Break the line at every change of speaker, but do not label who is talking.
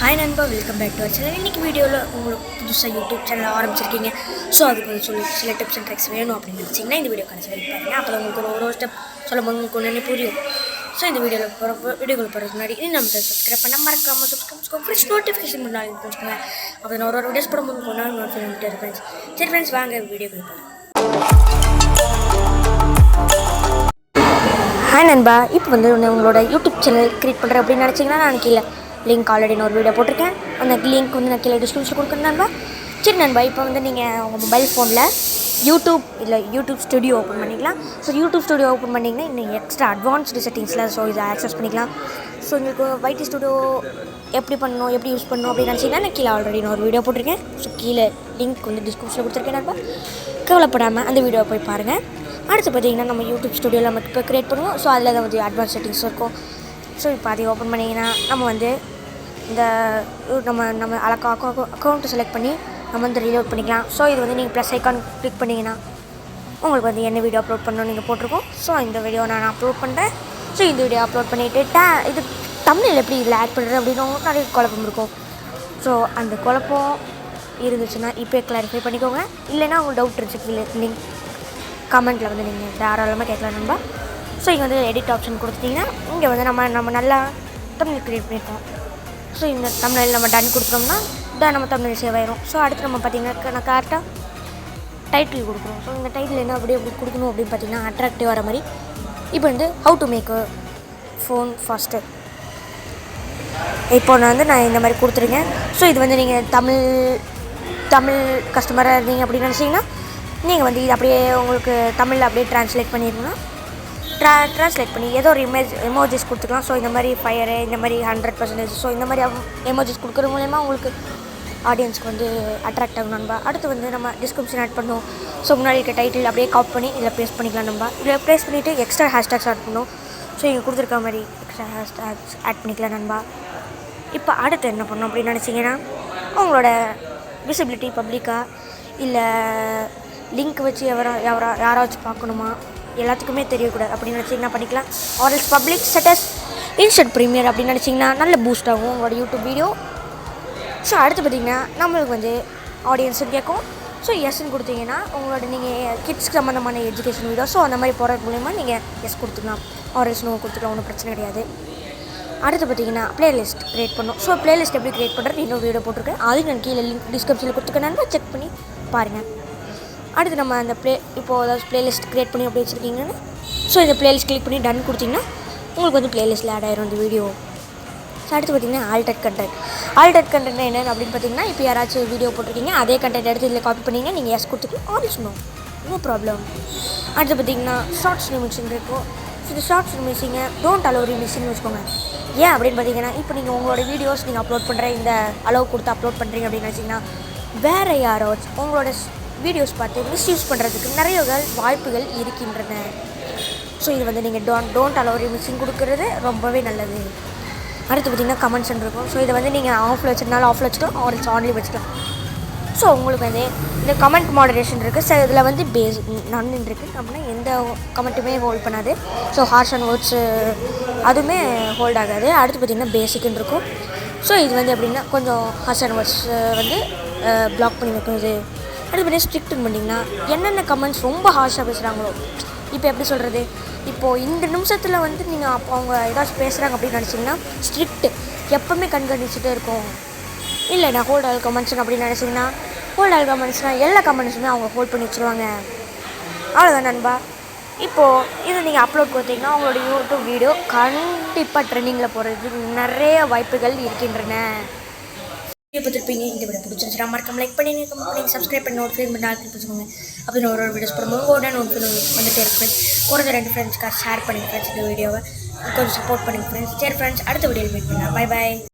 Hi நண்பா, welcome back to our channel. இன்றைக்கி வீடியோவில் உங்களுக்கு புதுசாக யூடியூப் சேனல் ஆரம்பிச்சிருக்கீங்க. ஸோ அதுக்கு சில டிப்ஸ் அண்ட் ட்ரிக்ஸ் வேணும் அப்படின்னு நினச்சிங்கன்னா இந்த வீடியோ கடைசி வரைக்கும் பாருங்கள். அப்போ உங்களுக்கு ஒரு ஸ்டெப் சொல்லும் போது உங்களுக்கு ஒன்று புரியும். ஸோ இந்த வீடியோவில் போகிறதுக்கு முன்னாடி நம்ம சப்ஸ்கிரைப் பண்ண மறக்காமல் சப்ஸ்கிரைப் ஃப்ரெஷ் நோட்டிஃபிகேஷன் பண்ணாலும் வச்சுக்கோங்க. அப்போ நான் ஒரு வீடியோஸ் போடும்போது கொண்டாடி நோட்டிஃபிகேஷன் ஃப்ரெண்ட்ஸ். சரி ஃப்ரெண்ட்ஸ், வாங்க வீடியோக்கு போகிறேன். ஹாய் நண்பா, இப்போ வந்து உங்களோட யூடியூப் சேனல் க்ரியேட் பண்ணுறேன் அப்படின்னு நினச்சிங்கன்னா நான் கீழே லிங்க் ஆல்ரெடி நான் ஒரு வீடியோ போட்டிருக்கேன். அந்த லிங்க் வந்து நான் கீழே டிஸ்கிரிப்ஷன் கொடுக்குறேன் நண்பா. சரி நண்பா, இப்போ வந்து நீங்கள் உங்கள் மொபைல் ஃபோனில் யூடியூப் ஸ்டுடியோ ஓப்பன் பண்ணிக்கலாம். ஸோ யூடியூப் ஸ்டுடியோ ஓப்பன் பண்ணிங்கன்னா இன்னும் எக்ஸ்ட்ரா அட்வான்ஸ்டு செட்டிங்ஸில் ஸோ இதை ஆக்சஸ் பண்ணிக்கலாம். ஸோ உங்களுக்கு வைடி ஸ்டுடியோ எப்படி பண்ணணும், எப்படி யூஸ் பண்ணணும் அப்படின்னு நினச்சிங்கன்னா நான் கீழே ஆல்ரெடி நான் ஒரு வீடியோ போட்டிருக்கேன். ஸோ கீழே லிங்க் வந்து டிஸ்கிரிப்ஷனில் கொடுத்துருக்கேன் நண்பா. கவலைப்படாமல் அந்த வீடியோவை போய் பாருங்கள். அடுத்து பார்த்திங்கன்னா நம்ம யூடியூப் ஸ்டுடியோவில் நம்ம இப்போ க்ரியேட் பண்ணுவோம். ஸோ அதில் தான் வந்து அட்வான்ஸ் செட்டிங்ஸ் இருக்கும். ஸோ இப்போ அதை ஓப்பன் பண்ணிங்கன்னா நம்ம வந்து இந்த நம்ம அக்கௌண்ட்டை செலக்ட் பண்ணி நம்ம வந்து ரீலோட் பண்ணிக்கலாம். ஸோ இது வந்து நீங்கள் ப்ளஸ் ஐக்கான் கிளிக் பண்ணிங்கன்னா உங்களுக்கு வந்து என்ன வீடியோ அப்லோட் பண்ணணும் நீங்கள் போட்டிருக்கோம். ஸோ இந்த வீடியோ நான் அப்லோட் பண்ணுறேன். ஸோ இந்த வீடியோ அப்லோட் பண்ணிவிட்டு இது தமிழில் எப்படி இதில் ஆட் பண்ணுறது அப்படின்னு நிறைய குழப்பம் இருக்கும். ஸோ அந்த குழப்பம் இருந்துச்சுன்னா இப்போ கிளாரிஃபை பண்ணிக்கோங்க. இல்லைன்னா உங்களுக்கு டவுட் இருந்துச்சு லிங்க் கமெண்ட்டில் வந்து நீங்கள் தாராளமாக கேட்கலாம் நண்பா. ஸோ இங்கே வந்து எடிட் ஆப்ஷன் கொடுத்துட்டிங்கன்னா இங்கே வந்து நம்ம நல்லா தமிழ் க்ரியேட் பண்ணியிருக்கோம். ஸோ இந்த தமிழில் நம்ம டன் கொடுத்துட்டோம்னா நம்ம தமிழ் சேவ் ஆயிரும். ஸோ அடுத்து நம்ம பார்த்திங்கன்னா நான் கரெக்டாக டைட்டில் கொடுக்குறோம். ஸோ இந்த டைட்டில் என்ன எப்படி கொடுக்கணும் அப்படின்னு பார்த்திங்கன்னா அட்ராக்டிவ் வர மாதிரி இப்போ வந்து how to make a phone faster. இப்போ நான் இந்த மாதிரி கொடுத்துருக்கேன். ஸோ இது வந்து நீங்கள் தமிழ் கஸ்டமராக இருந்தீங்க அப்படின்னு நினச்சிங்கன்னா நீங்கள் வந்து இது அப்படியே உங்களுக்கு தமிழில் அப்படியே ட்ரான்ஸ்லேட் பண்ணிடணும்னா ட்ரான்ஸ்லேட் பண்ணி ஏதோ ஒரு எமோஜிஸ் கொடுத்துக்கலாம். ஸோ இந்த மாதிரி ஃபயரு, இந்த மாதிரி 100%. ஸோ இந்த மாதிரி எமோஜிஸ் கொடுக்குறது மூலயமா உங்களுக்கு ஆடியன்ஸ்க்கு வந்து அட்ராக்ட் ஆகும் நண்பா. அடுத்து வந்து நம்ம டிஸ்கிரிப்ஷன் ஆட் பண்ணோம். ஸோ முன்னாடி இருக்க டைட்டில் அப்படியே காப்பி பண்ணி இதில் ப்ளேஸ் பண்ணிக்கலாம் நண்பா. இதில் ப்ளேஸ் பண்ணிவிட்டு எக்ஸ்ட்ரா ஹேஷ்டேக்ஸ் ஆட் பண்ணணும். ஸோ இங்கே கொடுத்துருக்க மாதிரி எக்ஸ்ட்ரா ஹேஷ்டேக்ஸ் ஆட் பண்ணிக்கலாம் நண்பா. இப்போ அடுத்து என்ன பண்ணணும் அப்படின்னு நினச்சிங்கன்னா உங்களோட விசிபிலிட்டி பப்ளிக்காக இல்லை லிங்க் வச்சு யாராச்சும் பார்க்கணுமா எல்லாத்துக்குமே தெரியக்கூடாது அப்படின்னு நினச்சிங்கன்னா பண்ணிக்கலாம். ஆர்எல்ஸ் பப்ளிக் ஸ்டேட்டஸ் இன்ஸ்டன்ட் ப்ரீமியர் அப்படின்னு நினச்சிங்கன்னா நல்ல பூஸ்ட் ஆகும் உங்களோட யூடியூப் வீடியோ. ஸோ அடுத்து பார்த்திங்கன்னா நம்மளுக்கு வந்து ஆடியன்ஸும் கேட்கும். ஸோ எஸ்ன்னு கொடுத்தீங்கன்னா உங்களோட நீங்கள் கிட்ஸ்க்கு சம்மந்தமான எஜுகேஷன் வீடியோ ஸோ அந்த மாதிரி போகிறது மூலயமா நீங்கள் எஸ் கொடுத்துக்கலாம். ஆர்எல்ஸ் நோ கொடுத்துக்கலாம், ஒன்றும் பிரச்சனை கிடையாது. அடுத்து பார்த்திங்கன்னா ப்ளேலிஸ்ட் க்ரியேட் பண்ணணும். ஸோ ப்ளேலிஸ்ட் எப்படி க்ரியேட் பண்ணுறது இன்னொரு வீடியோ போட்டிருக்கேன். அதுக்கு நான் கீழே லிங்க் டிஸ்கிரிப்ஷனில் கொடுத்துருக்கேன், செக் பண்ணி பாருங்கள். அடுத்து நம்ம அந்த இப்போது ஏதாவது ப்ளேலிஸ்ட் க்ரியேட் பண்ணி அப்படி வச்சுருக்கீங்கன்னா ஸோ இந்த ப்ளேலிஸ்ட் கிளிக் பண்ணி டன் கொடுத்திங்கன்னா உங்களுக்கு வந்து ப்ளேலிஸ்ட்டில் ஆட் ஆயிரும் இந்த வீடியோ. ஸோ அடுத்து பார்த்திங்கன்னா ஆல்டர் கண்டென்ட் என்னென்னு அப்படின்னு பார்த்தீங்கன்னா இப்போ யாராச்சும் வீடியோ போட்டிருக்கீங்க அதே கண்டென்ட் எடுத்து இதில் காப்பி பண்ணிங்கன்னா நீங்கள் எஸ் கொடுத்துக்கலாம். Also no problem. அடுத்து பார்த்திங்கன்னா ஷார்ட்ஸ் ரிமிக்ஸிங் இருக்கும். ஸோ இந்த ஷார்ட்ஸ் ரிமிக்ஸிங்கை டோன்ட் அலோவ் ரிமிக்ஸிங்னு வச்சுக்கோங்க. ஏன் அப்படின்னு பார்த்தீங்கன்னா இப்போ நீங்கள் உங்களோட வீடியோஸ் நீங்கள் அப்லோட் பண்ணுற இந்த அலோவ் கொடுத்து அப்லோட் பண்ணுறீங்க அப்படின்னு நினச்சிங்கன்னா வேறு யாரோ உங்களோட வீடியோஸ் பார்த்து மிஸ்யூஸ் பண்ணுறதுக்கு நிறைய வாய்ப்புகள் இருக்கின்றன. ஸோ இது வந்து நீங்கள் டோன்ட் அலோவ் ரிமிக்ஸிங் கொடுக்குறது ரொம்பவே நல்லது. அடுத்து பார்த்திங்கன்னா கமெண்ட்ஸ் இருக்கும். ஸோ இதை வந்து நீங்கள் ஆஃபில் வச்சுருந்தாலும் ஆஃபில் வச்சுக்கலாம், ஆல்ஸ் ஆன்லேயும் வச்சுக்கலாம். ஸோ உங்களுக்கு வந்து இந்த கமெண்ட் மாடரேஷன் இருக்குது. ஸோ இதில் வந்து நன்னு இருக்குது அப்படின்னா எந்த கமெண்ட்டுமே ஹோல்ட் பண்ணாது. ஸோ ஹார்ஷ் அண்ட் வேர்ட்ஸு அதுவுமே ஹோல்ட் ஆகாது. அடுத்து பார்த்திங்கன்னா பேசிக்குன்னு இருக்கும். ஸோ இது வந்து எப்படின்னா கொஞ்சம் ஹார்ஷ் அண்ட் வேர்ட்ஸ் வந்து பிளாக் பண்ணி வைக்கிறது. அடுத்து பண்ணி ஸ்ட்ரிக்ட்னு பண்ணிங்கன்னா என்னென்ன கமெண்ட்ஸ் ரொம்ப ஹார்ஷாக பேசுகிறாங்களோ இப்போ எப்படி சொல்கிறது, இப்போது இந்த நிமிஷத்தில் வந்து நீங்கள் அப்போ அவங்க ஏதாச்சும் பேசுகிறாங்க அப்படின்னு நினச்சிங்கன்னா ஸ்ட்ரிக்ட் எப்போவுமே கண்காணிச்சுட்டே இருக்கும். இல்லை நான் ஹோல்ட் ஆல் கமெண்ட்ஸ் அப்படின்னு நினச்சிங்கன்னா ஹோல்ட் ஆல் கமெண்ட்ஸ்னால் எல்லா கமெண்ட்ஸுமே அவங்க ஹோல்ட் பண்ணி வச்சுருவாங்க. அவ்வளோதான் நண்பா. இப்போது இது நீங்கள் அப்லோட் கொடுத்தீங்கன்னா உங்களோட யூடியூப் வீடியோ கண்டிப்பாக ட்ரெண்டிங்கில் போகிறதுக்கு நிறைய வாய்ப்புகள் இருக்கின்றன. பார்த்துருப்பீங்க. இந்த வீடியோ பிடிச்சிருந்துச்சுன்னா மறக்காம லைக் பண்ணி கமெண்ட் பண்ணி சப்ஸ்கிரைப் பண்ணி நோட்டிஃபை பண்ணி ஆள் வச்சுக்கோங்க. அப்படின்னு ஒரு வீடியோஸ் போடும்போது நோட்டிஃபை வந்துட்டே இருக்கும். ஒரு 2 ஃப்ரெண்ட்ஸ்க்காக ஷேர் பண்ணி ஃப்ரெண்ட்ஸ் இந்த வீடியோவை கொஞ்சம் சப்போர்ட் பண்ணி ஃப்ரெண்ட்ஸ். சரி ஃப்ரெண்ட்ஸ், அடுத்த வீடியோவில் மீட் பண்ணலாம். பை.